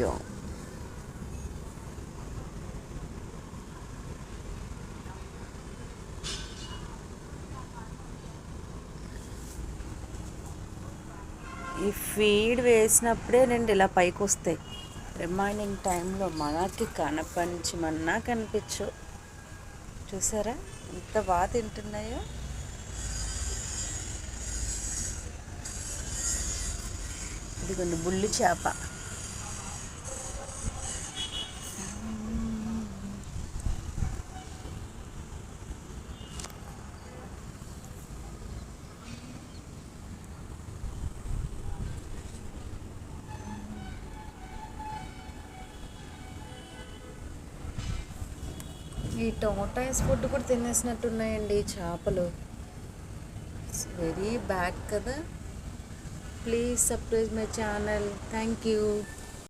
Video. ఈ feed వేసినప్పుడే రెండు ఇలా పైకి వస్తాయి. రిమైనింగ్ టైంలో మనకి కనిపించమన్నా కనిపించు. చూసారా ఎంత బాగా తింటున్నాయో. ఇది కొన్ని బుల్లి చేప. ఈ టోటాయిస్ ఫుడ్ కూడా తినేసినట్టున్నాయండి ఈ చేపలు. వెరీ బ్యాడ్ కదా. Please subscribe my channel. Thank you.